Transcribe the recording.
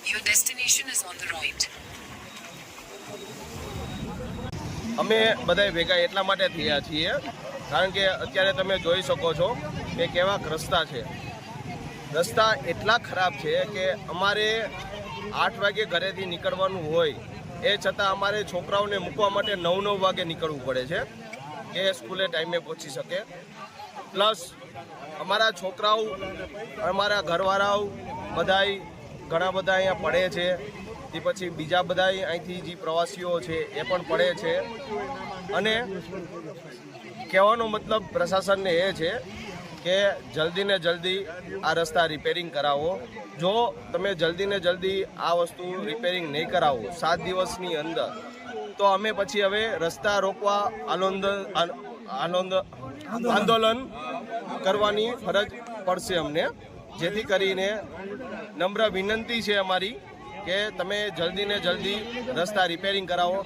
Your destination is on the right. અમે બધા ભેગા એટલા માટે થયા છીએ કારણ કે અત્યારે તમે જોઈ શકો છો કે કેવા રસ્તા છે. રસ્તા એટલા ખરાબ છે કે અમારે 8 વાગે ઘરેથી નીકળવાનું હોય એ છતાં અમારે છોકરાઓને મૂકવા માટે 9 વાગે નીકળવું પડે છે કે સ્કૂલે ટાઈમે પહોંચી શકે. પ્લસ અમારા છોકરાઓ અમારા ઘરવાળાઓ બધાય ઘણા બધા અહીંયા પડે છે. તે પછી બીજા બધા અહીંથી જે પ્રવાસીઓ છે એ પણ પડે છે. અને કહેવાનો મતલબ પ્રશાસનને એ છે કે જલ્દી ને જલ્દી આ રસ્તા રિપેરિંગ કરાવો. જો તમે જલ્દી ને જલ્દી આ વસ્તુ રિપેરિંગ નહીં કરાવો 7 દિવસની અંદર તો અમે પછી હવે રસ્તા રોકવા આંદોલન કરવાની ફરજ પડશે અમને. જેથી કરીને નમ્ર વિનંતી છે અમારી કે તમે જલ્દી ને જલ્દી રસ્તા રિપેરિંગ કરાવો.